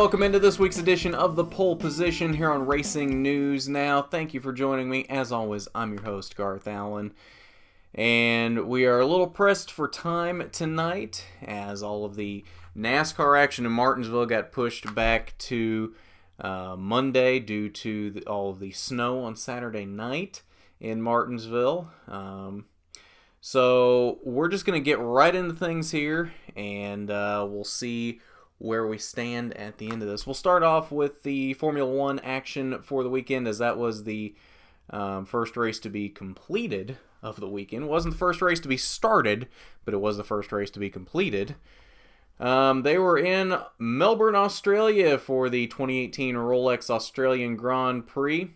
welcome into this week's edition of The Pole Position here on Racing News Now. Thank you for joining me. As always, I'm your host, Garth Allen. And we are a little pressed for time tonight as all of the NASCAR action in Martinsville got pushed back to Monday due to all of the snow on Saturday night in Martinsville. So we're just going to get right into things here, and we'll see where we stand at the end of this. We'll start off with the Formula One action for the weekend, as that was the first race to be completed of the weekend. It wasn't the first race to be started, but it was the first race to be completed. They were in Melbourne, Australia for the 2018 Rolex Australian Grand Prix.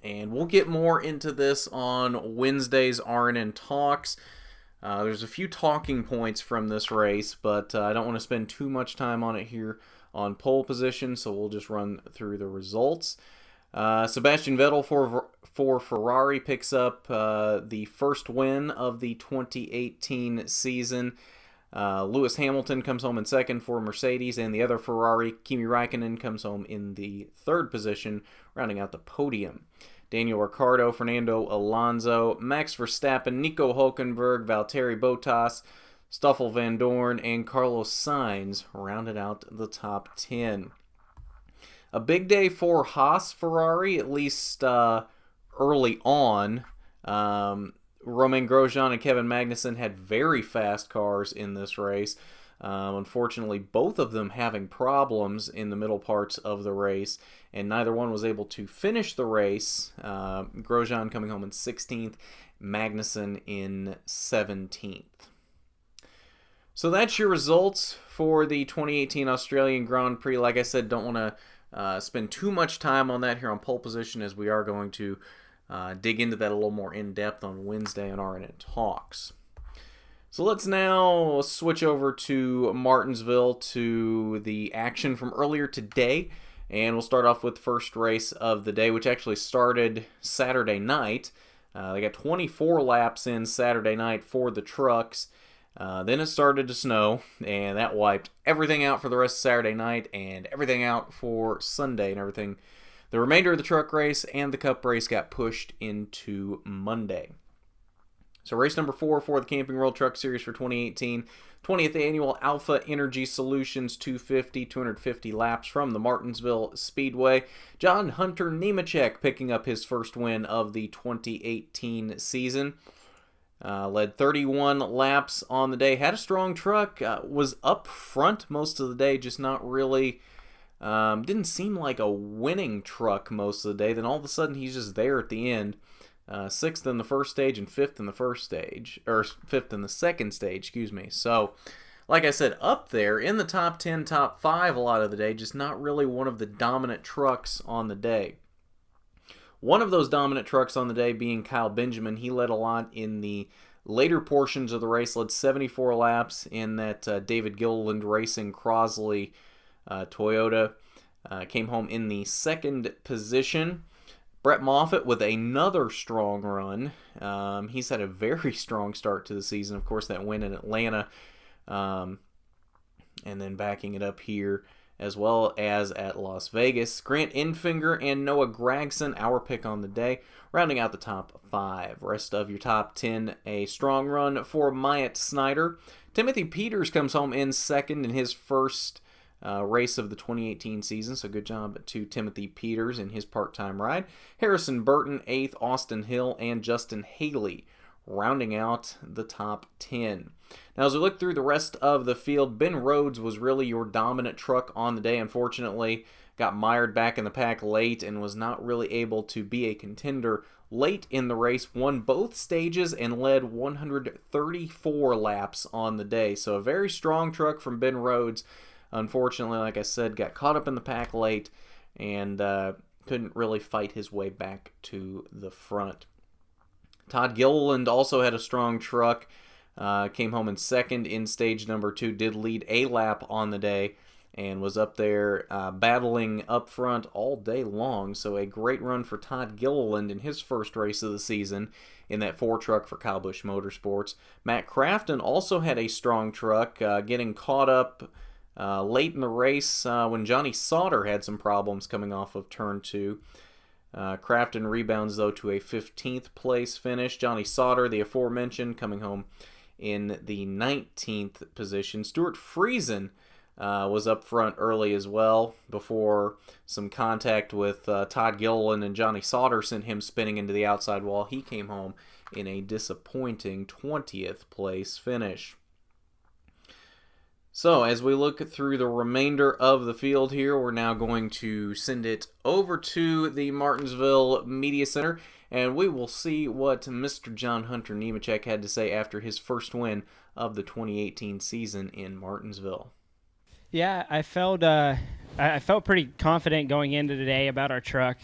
And we'll get more into this on Wednesday's R&N Talks. There's a few talking points from this race, but I don't want to spend too much time on it here on pole position, so we'll just run through the results. Sebastian Vettel for Ferrari picks up the first win of the 2018 season. Lewis Hamilton comes home in second for Mercedes, and the other Ferrari, Kimi Räikkönen, comes home in the third position, rounding out the podium. Daniel Ricciardo, Fernando Alonso, Max Verstappen, Nico Hülkenberg, Valtteri Bottas, Stoffel Van Dorn, and Carlos Sainz rounded out the top 10. A big day for Haas Ferrari, at least early on. Romain Grosjean and Kevin Magnussen had very fast cars in this race. Unfortunately, both of them having problems in the middle parts of the race, and neither one was able to finish the race. Grosjean coming home in 16th, Magnussen in 17th. So that's your results for the 2018 Australian Grand Prix. Like I said, don't want to spend too much time on that here on pole position, as we are going to dig into that a little more in depth on Wednesday on R&N Talks. So let's now switch over to Martinsville, to the action from earlier today, and we'll start off with the first race of the day, which actually started Saturday night. They got 24 laps in Saturday night for the trucks. Then it started to snow, and that wiped everything out for the rest of Saturday night and everything out for Sunday and everything. The remainder of the truck race and the Cup race got pushed into Monday. So race number 4 for the Camping World Truck Series for 2018, 20th Annual Alpha Energy Solutions 250 laps from the Martinsville Speedway. John Hunter Nemechek picking up his first win of the 2018 season. Led 31 laps on the day, had a strong truck, was up front most of the day, just not really, didn't seem like a winning truck most of the day. Then all of a sudden he's just there at the end. 6th in the first stage and 5th in the first stage, or 5th in the second stage, excuse me. So, like I said, up there in the top 10, top 5 a lot of the day, just not really one of the dominant trucks on the day. One of those dominant trucks on the day being Kyle Benjamin. He led a lot in the later portions of the race, led 74 laps in that David Gilliland Racing Crosley Toyota. Came home in the second position. Brett Moffitt with another strong run. He's had a very strong start to the season. Of course, that win in Atlanta, and then backing it up here as well as at Las Vegas. Grant Enfinger and Noah Gragson, our pick on the day, rounding out the top 5. Rest of your top 10, a strong run for Myatt Snyder. Timothy Peters comes home in second in his first race of the 2018 season, so good job to Timothy Peters in his part-time ride. Harrison Burton 8th, Austin Hill and Justin Haley rounding out the top 10. Now, as we look through the rest of the field, Ben Rhodes was really your dominant truck on the day. Unfortunately, got mired back in the pack late and was not really able to be a contender late in the race. Won both stages and led 134 laps on the day. So a very strong truck from Ben Rhodes. Unfortunately, like I said, got caught up in the pack late and couldn't really fight his way back to the front. Todd Gilliland also had a strong truck. Came home in second in stage number 2. Did lead a lap on the day and was up there battling up front all day long. So a great run for Todd Gilliland in his first race of the season in that 4 truck for Kyle Busch Motorsports. Matt Crafton also had a strong truck, getting caught up late in the race when Johnny Sauter had some problems coming off of turn 2. Crafton rebounds, though, to a 15th place finish. Johnny Sauter, the aforementioned, coming home in the 19th position. Stuart Friesen was up front early as well before some contact with Todd Gilliland, and Johnny Sauter sent him spinning into the outside wall. He came home in a disappointing 20th place finish. So as we look through the remainder of the field here, we're now going to send it over to the Martinsville Media Center, and we will see what Mr. John Hunter Nemechek had to say after his first win of the 2018 season in Martinsville. Yeah, I felt pretty confident going into today about our truck.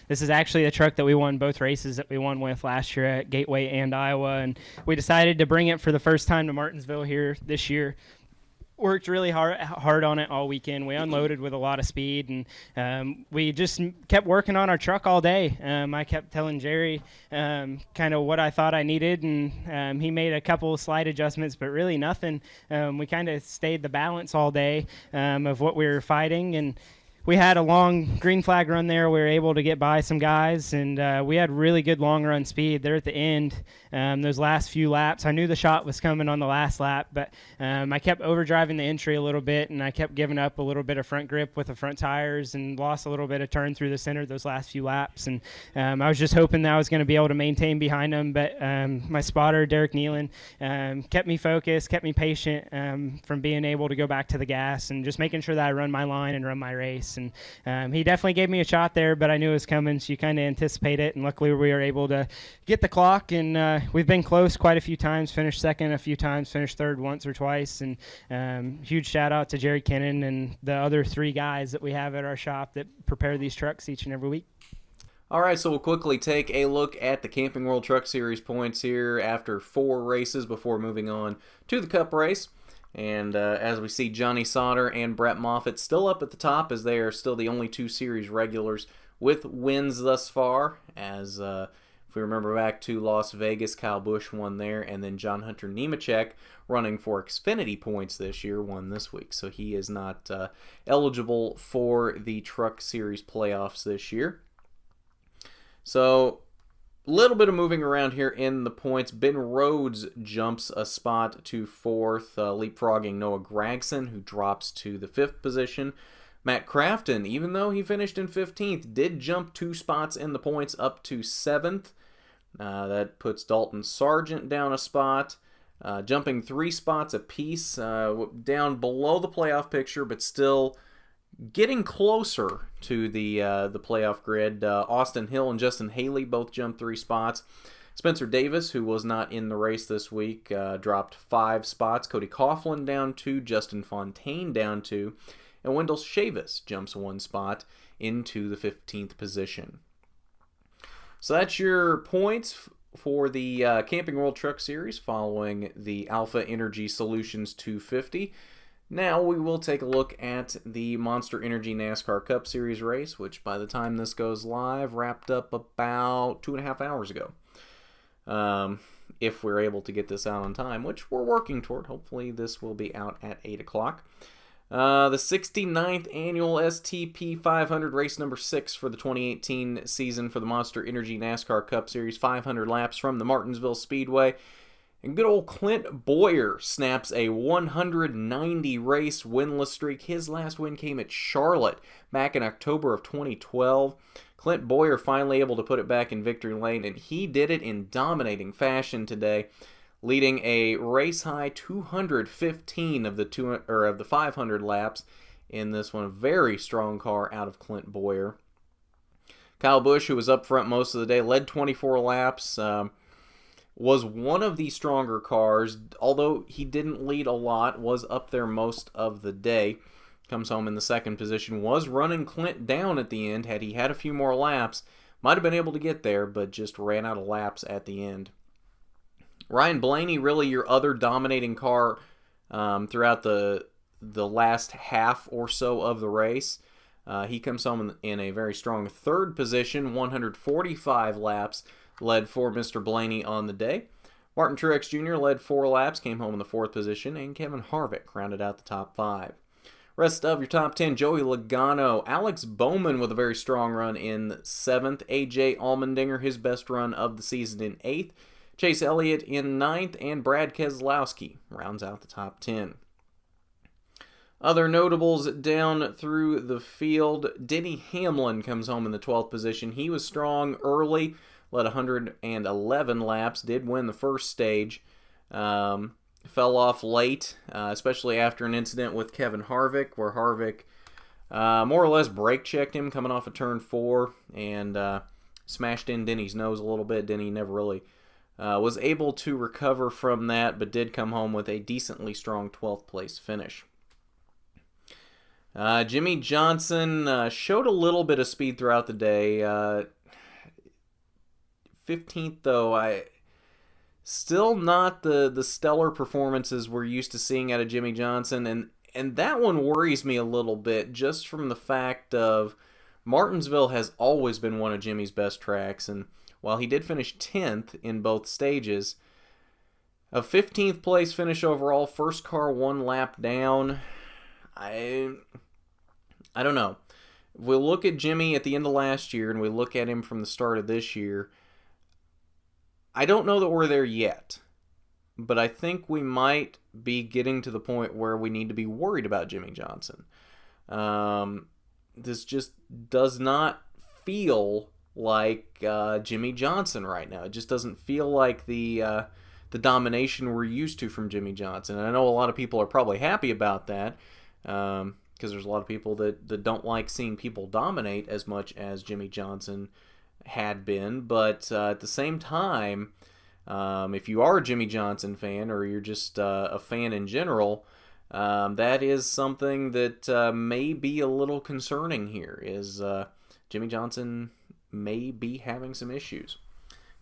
This is actually the truck that we won both races that we won with last year at Gateway and Iowa, and we decided to bring it for the first time to Martinsville here this year. Worked really hard on it all weekend. We unloaded with a lot of speed, and we just kept working on our truck all day. I kept telling Jerry kind of what I thought I needed, and he made a couple of slight adjustments, but really nothing. We kind of stayed the balance all day of what we were fighting, and we had a long green flag run there. We were able to get by some guys, and we had really good long run speed there at the end. Those last few laps, I knew the shot was coming on the last lap, but I kept overdriving the entry a little bit, and I kept giving up a little bit of front grip with the front tires and lost a little bit of turn through the center those last few laps. And I was just hoping that I was going to be able to maintain behind them, but my spotter, Derek Nealon, kept me focused, kept me patient from being able to go back to the gas and just making sure that I run my line and run my race. And he definitely gave me a shot there, but I knew it was coming, so you kind of anticipate it, and luckily we were able to get the clock, and we've been close quite a few times, finished second a few times, finished third once or twice, and huge shout out to Jerry Kennan and the other 3 guys that we have at our shop that prepare these trucks each and every week. All right, so we'll quickly take a look at the Camping World Truck Series points here after 4 races before moving on to the Cup race. And as we see, Johnny Sauter and Brett Moffitt still up at the top, as they are still the only 2 series regulars with wins thus far. As if we remember back to Las Vegas, Kyle Busch won there, and then John Hunter Nemechek, running for Xfinity points this year, won this week. So he is not eligible for the Truck Series playoffs this year. So little bit of moving around here in the points. Ben Rhodes jumps a spot to 4th, leapfrogging Noah Gragson, who drops to the 5th position. Matt Crafton, even though he finished in 15th, did jump 2 spots in the points up to 7th. That puts Dalton Sargent down a spot, jumping 3 spots apiece, down below the playoff picture, but still getting closer to the playoff grid. Austin Hill and Justin Haley both jumped 3 spots. Spencer Davis, who was not in the race this week, dropped 5 spots. Cody Coughlin down 2, Justin Fontaine down 2, and Wendell Chavis jumps 1 spot into the 15th position. So that's your points for the Camping World Truck Series following the Alpha Energy Solutions 250. Now we will take a look at the Monster Energy NASCAR Cup Series race, which by the time this goes live, wrapped up about 2.5 hours ago. If we're able to get this out on time, which we're working toward. Hopefully this will be out at 8 o'clock. The 69th annual STP 500, race number 6 for the 2018 season for the Monster Energy NASCAR Cup Series, 500 laps from the Martinsville Speedway. And good old Clint Boyer snaps a 190 race winless streak. His last win came at Charlotte back in October of 2012. Clint Boyer finally able to put it back in victory lane, and he did it in dominating fashion today, leading a race high 215 of the 500 laps in this one. A very strong car out of Clint Boyer. Kyle Busch, who was up front most of the day, led 24 laps. Was one of the stronger cars, although he didn't lead a lot, was up there most of the day. Comes home in the 2nd position, was running Clint down at the end. Had he had a few more laps, might have been able to get there, but just ran out of laps at the end. Ryan Blaney, really your other dominating car throughout the last half or so of the race. He comes home in a very strong 3rd position, 145 laps. Led for Mr. Blaney on the day. Martin Truex Jr. led 4 laps, came home in the 4th position, and Kevin Harvick rounded out the top 5. Rest of your top 10, Joey Logano. Alex Bowman with a very strong run in 7th. A.J. Allmendinger, his best run of the season in 8th. Chase Elliott in 9th. And Brad Keselowski rounds out the top 10. Other notables down through the field. Denny Hamlin comes home in the 12th position. He was strong early, led 111 laps, did win the first stage. Fell off late, especially after an incident with Kevin Harvick, where Harvick more or less brake checked him coming off of turn 4 and smashed in Denny's nose a little bit. Denny never really was able to recover from that, but did come home with a decently strong 12th place finish. Jimmy Johnson showed a little bit of speed throughout the day. 15th, though, still not the stellar performances we're used to seeing out of Jimmy Johnson, and that one worries me a little bit just from the fact of Martinsville has always been one of Jimmy's best tracks, and while he did finish 10th in both stages, a 15th place finish overall, first car 1 lap down, I don't know. If we look at Jimmy at the end of last year and we look at him from the start of this year, I don't know that we're there yet, but I think we might be getting to the point where we need to be worried about Jimmy Johnson. This just does not feel like Jimmy Johnson right now. It just doesn't feel like the domination we're used to from Jimmy Johnson. And I know a lot of people are probably happy about that because there's a lot of people that don't like seeing people dominate as much as Jimmy Johnson had been, but at the same time, if you are a Jimmy Johnson fan or you're just a fan in general, that is something that may be a little concerning here, is Jimmy Johnson may be having some issues.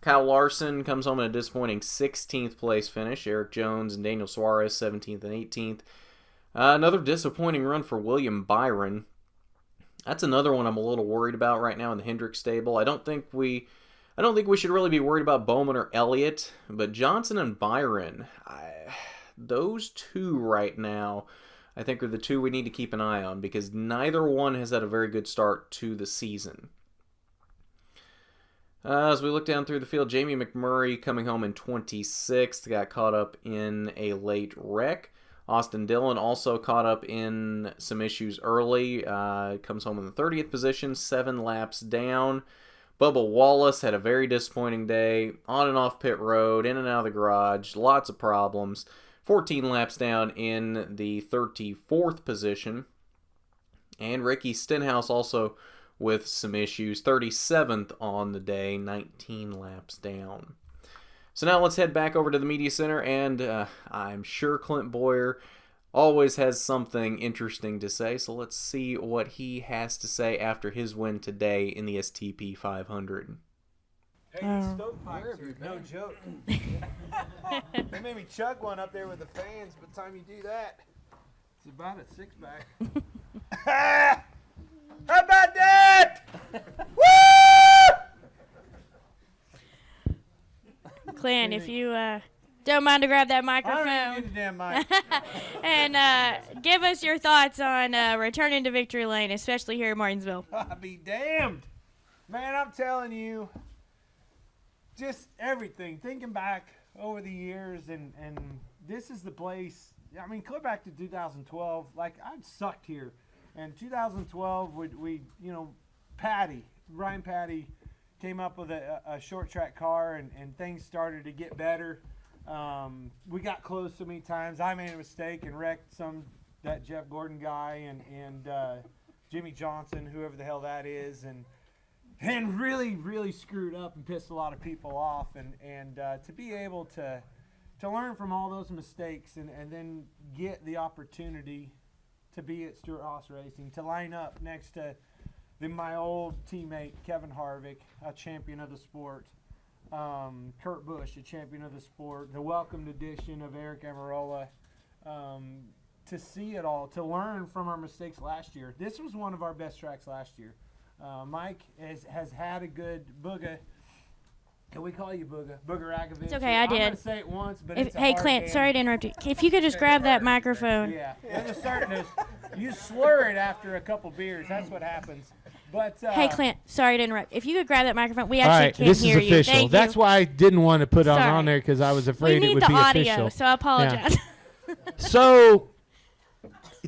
Kyle Larson comes home in a disappointing 16th place finish. Eric Jones and Daniel Suarez 17th and 18th. Another disappointing run for William Byron. That's another one I'm a little worried about right now in the Hendrick stable. I don't think we should really be worried about Bowman or Elliott, but Johnson and Byron, those two right now, I think are the two we need to keep an eye on because neither one has had a very good start to the season. As we look down through the field, Jamie McMurray coming home in 26th, got caught up in a late wreck. Austin Dillon also caught up in some issues early. Comes home in the 30th position, 7 laps down. Bubba Wallace had a very disappointing day. On and off pit road, in and out of the garage, lots of problems. 14 laps down in the 34th position. And Ricky Stenhouse also with some issues. 37th on the day, 19 laps down. So now let's head back over to the media center, and I'm sure Clint Boyer always has something interesting to say, so let's see what he has to say after his win today in the STP 500. Hey, these stovepipes are no joke. They made me chug one up there with the fans. By the time you do that, it's about a 6-pack. How about that? Woo! Clint, if you don't mind to grab that microphone I don't need a damn mic. and give us your thoughts on returning to victory lane, especially here in Martinsville. I'll be damned. Man, I'm telling you, just everything. Thinking back over the years, and this is the place. I mean, go back to 2012. Like, I'd sucked here. And 2012, we Ryan Patty came up with a short track car, and things started to get better. We got close so many times. I made a mistake and wrecked that Jeff Gordon guy and Jimmy Johnson, whoever the hell that is, and really, really screwed up and pissed a lot of people off. And to be able to learn from all those mistakes and then get the opportunity to be at Stewart-Haas Racing, to line up next to my old teammate Kevin Harvick, a champion of the sport, Kurt Busch, a champion of the sport, the welcomed addition of Eric Amarola, to see it all, to learn from our mistakes last year. This was one of our best tracks last year. Mike has had a good Booga. Can we call you Booga? Booger Agovich. It's okay, I did. I'm going to say it once, but it's a Hey, hard Clint, name. sorry to interrupt you. If you could just grab that microphone. Yeah, they're starting to, You slur it after a couple beers. That's what happens. But Hey, Clint, sorry to interrupt. If you could grab that microphone, we All actually right, can't this is hear you. official. Thank That's you. why I didn't want to put it Sorry. on there because I was We afraid it need would the be audio, official. so I apologize. So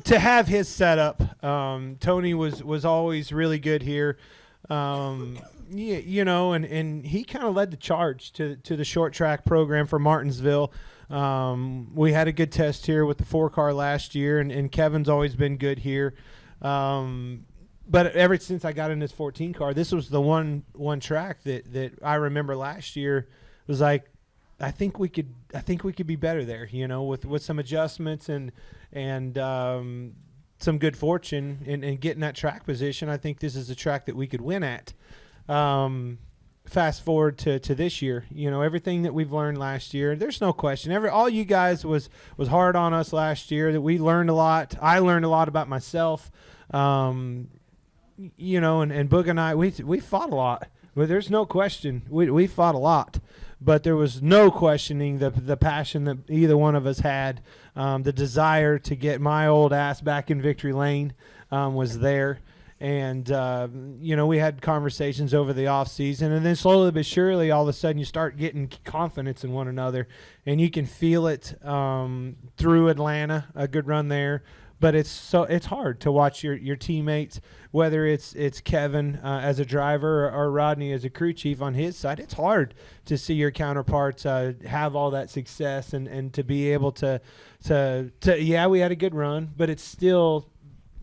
to have his setup, Tony was always really good here. You know, and he kind of led the charge to the short track program for Martinsville. We had a good test here with the 4-car last year, and Kevin's always been good here. But ever since I got in this 14 car, this was the one track that I remember last year was like, I think we could be better there, you know, with some adjustments and some good fortune in getting that track position. I think this is a track that we could win at. Fast forward to this year, you know, everything that we've learned last year, there's no question. All you guys was hard on us last year, that we learned a lot. I learned a lot about myself. You know, and Boog and I, we fought a lot. Well, there's no question. We fought a lot, but there was no questioning the passion that either one of us had. The desire to get my old ass back in victory lane was there. And, you know, we had conversations over the off season, and then slowly but surely, all of a sudden you start getting confidence in one another, and you can feel it through Atlanta, a good run there. But it's hard to watch your teammates, whether it's Kevin as a driver or Rodney as a crew chief on his side. It's hard to see your counterparts have all that success and to be able to yeah, we had a good run, but it's still,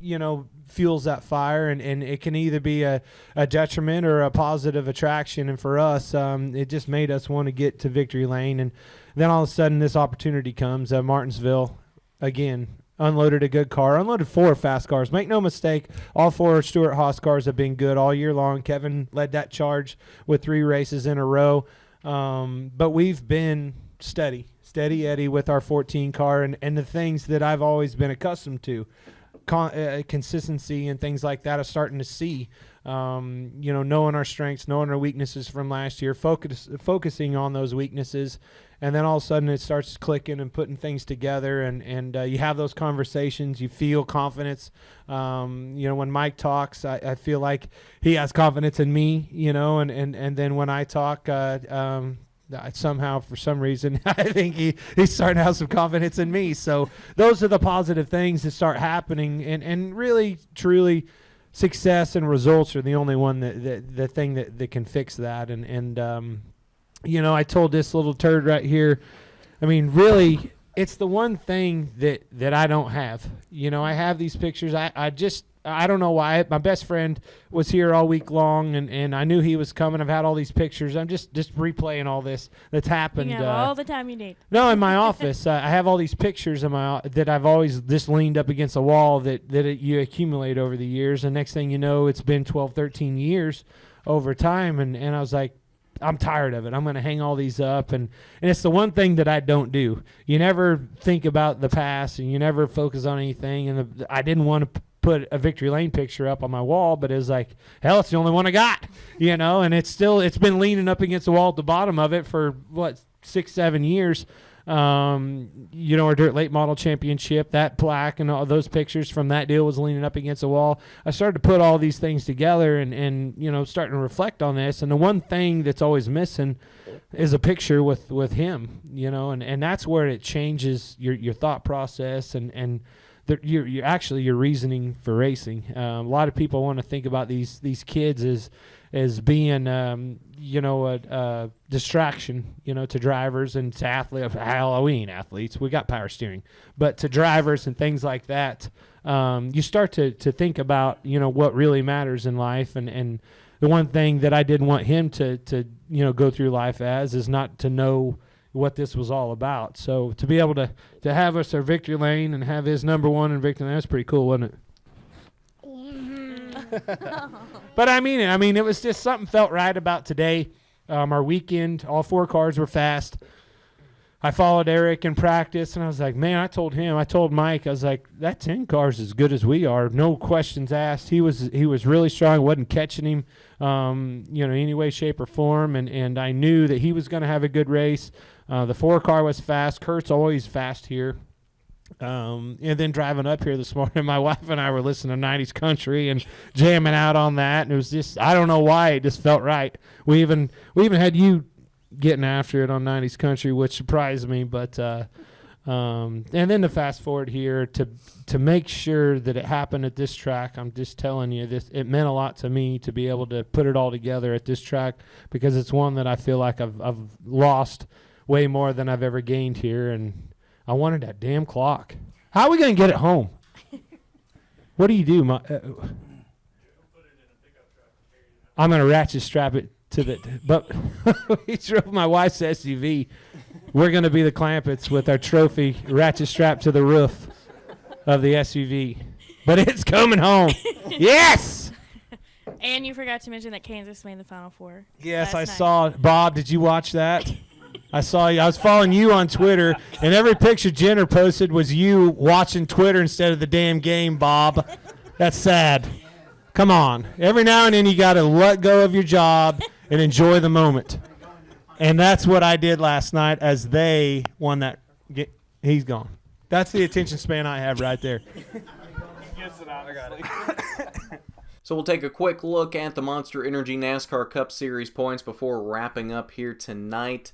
you know, fuels that fire, and it can either be a detriment or a positive attraction. And for us, it just made us want to get to victory lane. And then all of a sudden this opportunity comes. Martinsville, again, unloaded a good car, unloaded 4 fast cars. Make no mistake, all 4 Stuart Haas cars have been good all year long. Kevin led that charge with 3 races in a row. But we've been steady Eddie with our 14 car and the things that I've always been accustomed to. Consistency and things like that are starting to see, you know, knowing our strengths, knowing our weaknesses from last year, focusing on those weaknesses. And then all of a sudden it starts clicking and putting things together, and you have those conversations. You feel confidence. You know, when Mike talks, I feel like he has confidence in me, you know, and then when I talk, somehow, for some reason, I think he's starting to have some confidence in me. So those are the positive things that start happening, and really, truly, success and results are the only one the thing that can fix that. And you know, I told this little turd right here, I mean, really, it's the one thing that I don't have. You know, I have these pictures. I don't know why. My best friend was here all week long, and I knew he was coming. I've had all these pictures. I'm just replaying all this that's happened. You have all the time you need. No, in my office, I have all these pictures that I've always just leaned up against a wall that you accumulate over the years. And next thing you know, it's been 12, 13 years over time, and I was like, I'm tired of it. I'm going to hang all these up. And it's the one thing that I don't do. You never think about the past, and you never focus on anything. And I didn't want to put a victory lane picture up on my wall, but it was like, hell, it's the only one I got, you know. And it's been leaning up against the wall at the bottom of it for, 6-7 years. You know, our dirt late model championship, that plaque and all those pictures from that deal was leaning up against the wall. I started to put all these things together and you know, starting to reflect on this. And the one thing that's always missing is a picture with him, you know, and that's where it changes your thought process and your reasoning for racing. A lot of people want to think about these kids as being, you know, a distraction, you know, to drivers and to athletes. Hell, we ain't athletes. We got power steering. But to drivers and things like that, you start to think about, you know, what really matters in life. And the one thing that I didn't want him to you know, go through life as is not to know what this was all about. So to be able to have us our victory lane and have his number 1 in victory lane, that's pretty cool, wasn't it? But I mean, it was just something felt right about today. Our weekend, all 4 cars were fast. I followed Eric in practice, and I was like, man, I told Mike, I was like, that 10 car's as good as we are. No questions asked. He was really strong. Wasn't catching him, you know, any way, shape, or form. And I knew that he was going to have a good race. The 4 car was fast. Kurt's always fast here. And then driving up here this morning, my wife and I were listening to 90s country and jamming out on that. And it was just, I don't know why, it just felt right. We even had you getting after it on 90s country, which surprised me. But and then to fast forward here to make sure that it happened at this track, I'm just telling you, it meant a lot to me to be able to put it all together at this track, because it's one that I feel like I've lost way more than I've ever gained here. And I wanted that damn clock. How are we going to get it home? What do you do? I'm going to ratchet strap it to the... But we drove my wife's SUV. We're going to be the Clampetts with our trophy ratchet strapped to the roof of the SUV. But it's coming home. Yes! And you forgot to mention that Kansas made the Final Four. Yes, I Last night. saw. Bob, did you watch that? I saw you. I was following you on Twitter, and every picture Jenner posted was you watching Twitter instead of the damn game, Bob. That's sad. Come on. Every now and then you got to let go of your job and enjoy the moment. And that's what I did last night as they won that. He's gone. That's the attention span I have right there. So we'll take a quick look at the Monster Energy NASCAR Cup Series points before wrapping up here tonight.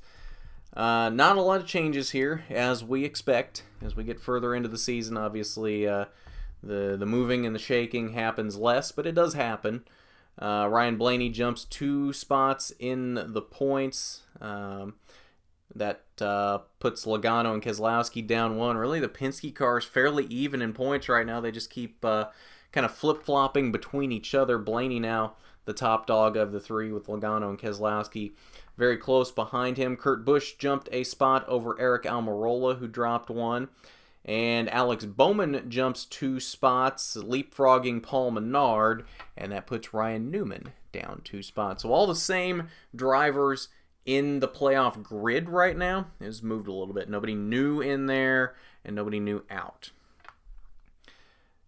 Not a lot of changes here, as we expect. As we get further into the season, obviously the moving and the shaking happens less, but it does happen. Ryan Blaney jumps 2 spots in the points. That puts Logano and Keselowski down 1. Really, the Penske cars fairly even in points right now. They just keep kind of flip-flopping between each other. Blaney now the top dog of the 3 with Logano and Keselowski very close behind him. Kurt Busch jumped a spot over Eric Almirola, who dropped 1. And Alex Bowman jumps 2 spots, leapfrogging Paul Menard, and that puts Ryan Newman down 2 spots. So all the same drivers in the playoff grid right now. It has moved a little bit. Nobody new in there, and nobody new out.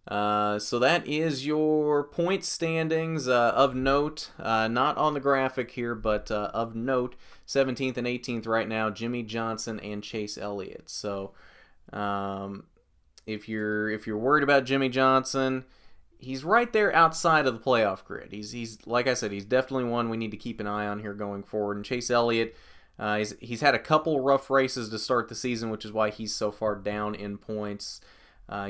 So that is your point standings of note. Not on the graphic here, but of note, 17th and 18th right now, Jimmy Johnson and Chase Elliott. So if you're worried about Jimmy Johnson, he's right there outside of the playoff grid. He's like I said, he's definitely one we need to keep an eye on here going forward. And Chase Elliott, he's had a couple rough races to start the season, which is why he's so far down in points.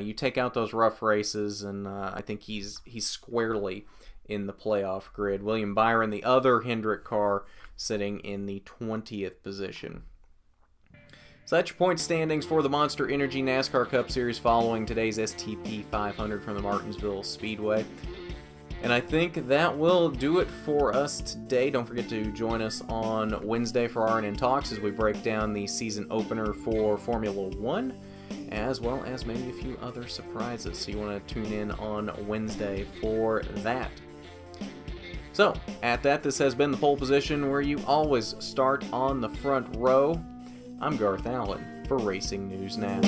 You take out those rough races, and I think he's squarely in the playoff grid. William Byron, the other Hendrick car, sitting in the 20th position. So that's your point standings for the Monster Energy NASCAR Cup Series following today's STP 500 from the Martinsville Speedway. And I think that will do it for us today. Don't forget to join us on Wednesday for RNN Talks as we break down the season opener for Formula One, as well as maybe a few other surprises. So you want to tune in on Wednesday for that. So, at that, this has been the pole position where you always start on the front row. I'm Garth Allen for Racing News Now.